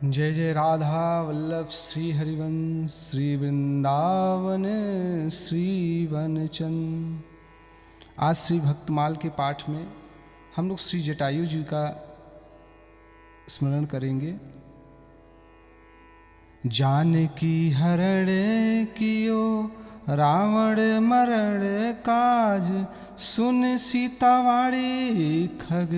जय जय राधा वल्लभ श्री हरिवंश श्री वृंदावन श्री वनचंद। आज श्री भक्तमाल के पाठ में हम लोग श्री जटायु जी का स्मरण करेंगे। जानकी हरण कियो रावण मरण काज, सुन सीतावाड़ी खग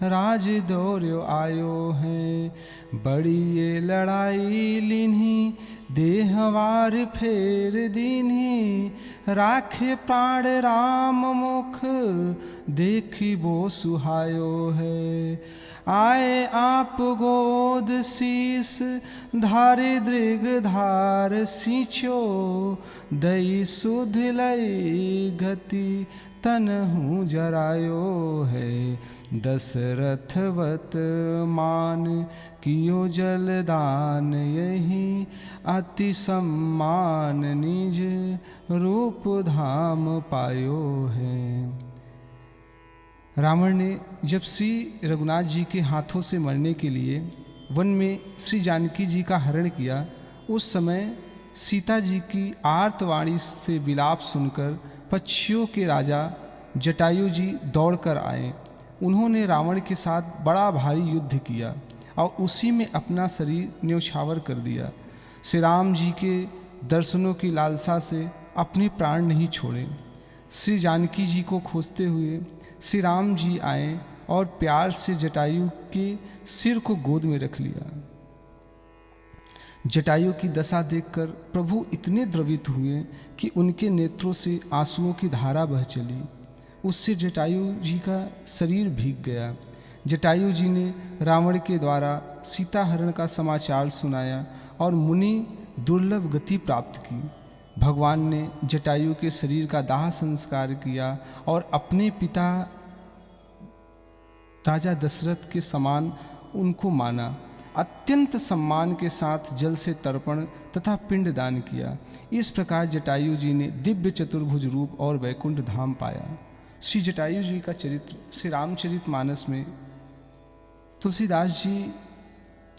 राज दौर्यो आयो है। बड़ी ये लड़ाई लिन्ही देहवार फेर दीन्ही, राखे प्राण राम मुख देखी वो सुहायो है। आए आप गोद शीस धारे दृग धार सींचो, दई सुध लई गति तनहु जरायो है। दशरथवत मान कियो जलदान, यही अति सम्मान निज रूप धाम पायो है। रावण ने जब श्री रघुनाथ जी के हाथों से मरने के लिए वन में श्री जानकी जी का हरण किया, उस समय सीता जी की आर्तवाणी से विलाप सुनकर पक्षियों के राजा जटायु जी दौड़कर आए। उन्होंने रावण के साथ बड़ा भारी युद्ध किया और उसी में अपना शरीर न्यौछावर कर दिया। श्री राम जी के दर्शनों की लालसा से अपने प्राण नहीं छोड़े। श्री जानकी जी को खोजते हुए श्री राम जी आए और प्यार से जटायु के सिर को गोद में रख लिया। जटायु की दशा देखकर प्रभु इतने द्रवित हुए कि उनके नेत्रों से आंसुओं की धारा बह चली। उससे जटायु जी का शरीर भीग गया। जटायु जी ने रावण के द्वारा सीता हरण का समाचार सुनाया और मुनि दुर्लभ गति प्राप्त की। भगवान ने जटायु के शरीर का दाह संस्कार किया और अपने पिता राजा दशरथ के समान उनको माना। अत्यंत सम्मान के साथ जल से तर्पण तथा पिंड दान किया। इस प्रकार जटायु जी ने दिव्य चतुर्भुज रूप और वैकुंठ धाम पाया। श्री जटायु जी का चरित्र श्री रामचरितमानस में तुलसीदास जी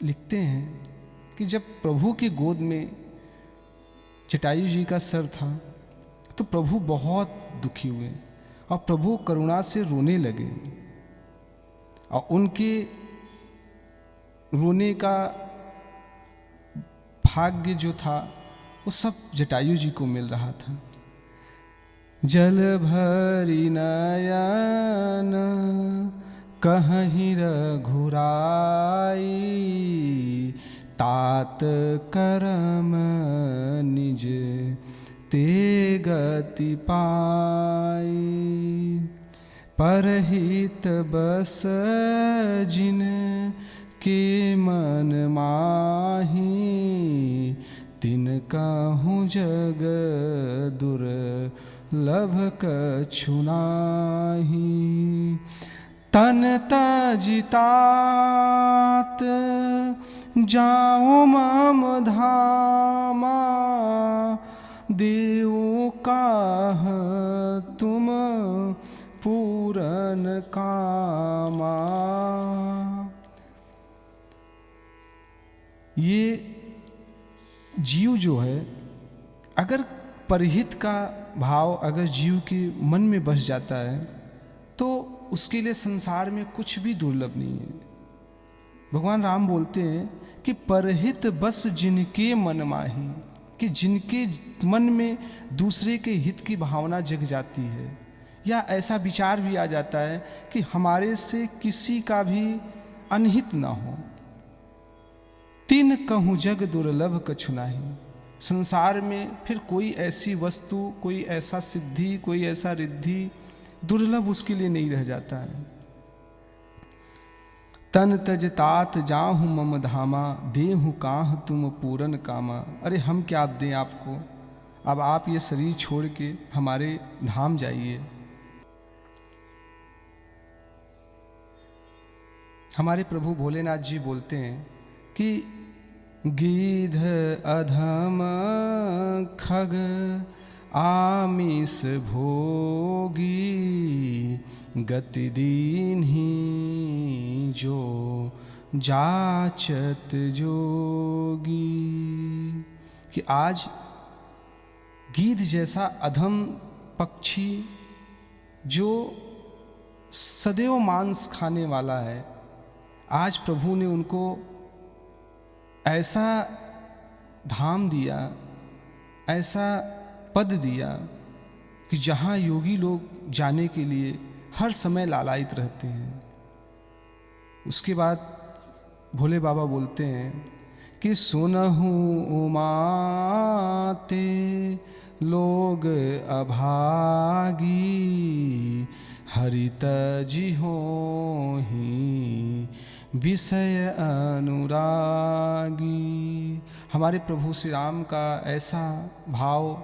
लिखते हैं कि जब प्रभु के गोद में जटायु जी का सर था तो प्रभु बहुत दुखी हुए और प्रभु करुणा से रोने लगे और उनके रोने का भाग्य जो था वो सब जटायु जी को मिल रहा था। जल भरी नयन कहीं रघुराई, तात करम निज ते गति पाई। परहित बस जिन के मन माही, तिन कहूँ जग दुर्लभ कछु नाहि। तन तजितात जाओ मम धामा, देव काह तुम पूरन कामा। ये जीव जो है, अगर परहित का भाव अगर जीव के मन में बस जाता है तो उसके लिए संसार में कुछ भी दुर्लभ नहीं है। भगवान राम बोलते हैं कि परहित बस जिनके मन माही, कि जिनके मन में दूसरे के हित की भावना जग जाती है या ऐसा विचार भी आ जाता है कि हमारे से किसी का भी अनहित ना हो, तिन कहूँ जग दुर्लभ कछु नाहि। संसार में फिर कोई ऐसी वस्तु, कोई ऐसा सिद्धि, कोई ऐसा रिद्धि दुर्लभ उसके लिए नहीं रह जाता है। तन तज तात जाहु मम धामा, देहु काह तुम पूरन कामा। अरे हम क्या आप दें आपको, अब आप ये शरीर छोड़ के हमारे धाम जाइए। हमारे प्रभु भोलेनाथ जी बोलते हैं कि गीध अधम खग आमिष भोगी, गति दीन्ही जो जाचत जोगी। कि आज गीध जैसा अधम पक्षी जो सदैव मांस खाने वाला है, आज प्रभु ने उनको ऐसा धाम दिया, ऐसा पद दिया कि जहाँ योगी लोग जाने के लिए हर समय लालायित रहते हैं। उसके बाद भोले बाबा बोलते हैं कि सुनहु उमाते लोग अभागी, हरित जिहोहि विषय अनुरागी। हमारे प्रभु श्री राम का ऐसा भाव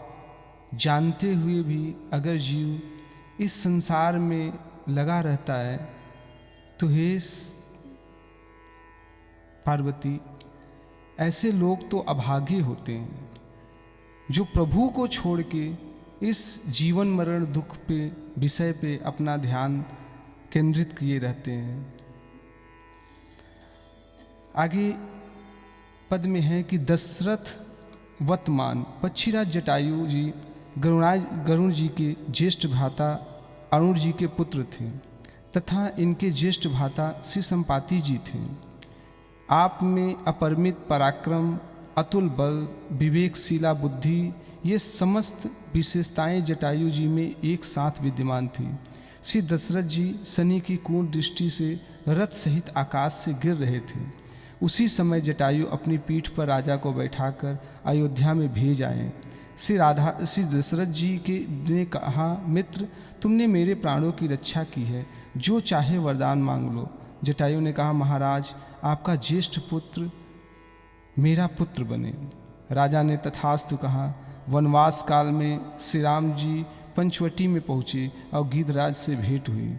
जानते हुए भी अगर जीव इस संसार में लगा रहता है तो हे पार्वती, ऐसे लोग तो अभागे होते हैं जो प्रभु को छोड़ के इस जीवन मरण दुख पे विषय पे अपना ध्यान केंद्रित किए रहते हैं। आगे पद में है कि दशरथ वर्तमान पक्षीराज जटायु जी गरुण जी के ज्येष्ठ भ्राता अरुण जी के पुत्र थे तथा इनके ज्येष्ठ भ्राता श्री संपाति जी थे। आप में अपरिमित पराक्रम, अतुल बल, विवेकशीला बुद्धि, ये समस्त विशेषताएं जटायु जी में एक साथ विद्यमान थी। श्री दशरथ जी शनि की क्रूर दृष्टि से रथ सहित आकाश से गिर रहे थे। उसी समय जटायु अपनी पीठ पर राजा को बैठाकर अयोध्या में भेज आए। श्री दशरथ जी के ने कहा, मित्र, तुमने मेरे प्राणों की रक्षा की है, जो चाहे वरदान मांग लो। जटायु ने कहा, महाराज, आपका ज्येष्ठ पुत्र मेरा पुत्र बने। राजा ने तथास्तु कहा। वनवास काल में श्री राम जी पंचवटी में पहुँचे और गीधराज से भेंट हुई।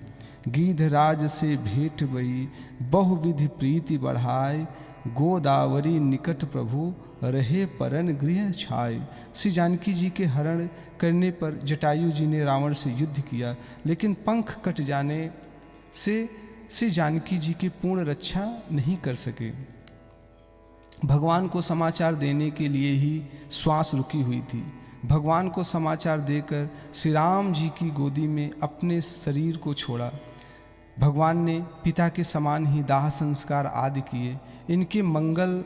गीधराज से भेंट भई, बहुविधि प्रीति बढ़ाए, गोदावरी निकट प्रभु रहे परन गृह छाए। श्री जानकी जी के हरण करने पर जटायु जी ने रावण से युद्ध किया, लेकिन पंख कट जाने से श्री जानकी जी की पूर्ण रक्षा नहीं कर सके। भगवान को समाचार देने के लिए ही श्वास रुकी हुई थी। भगवान को समाचार देकर श्री राम जी की गोदी में अपने शरीर को छोड़ा। भगवान ने पिता के समान ही दाह संस्कार आदि किए। इनके मंगल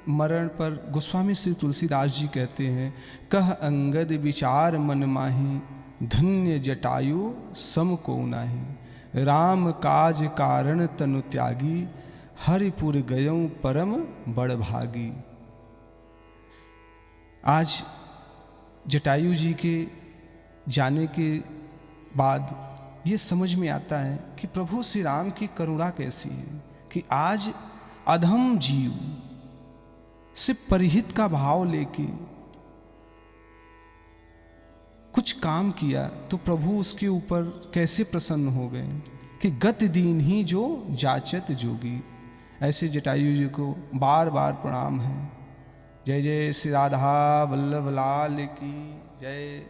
मरण पर गोस्वामी श्री तुलसीदास जी कहते हैं, कह अंगद विचार मन माही, धन्य जटायु सम को नाही। राम काज कारण तनु त्यागी, हरिपुर गयऊं परम बड़ भागी। आज जटायु जी के जाने के बाद ये समझ में आता है कि प्रभु श्री राम की करुणा कैसी है कि आज अधम जीव से परिहित का भाव लेके कुछ काम किया तो प्रभु उसके ऊपर कैसे प्रसन्न हो गए कि गत दीन ही जो जाचत जोगी। ऐसे जटायु जी को बार बार प्रणाम है। जय जय श्री राधा वल्लभ लाल की जय।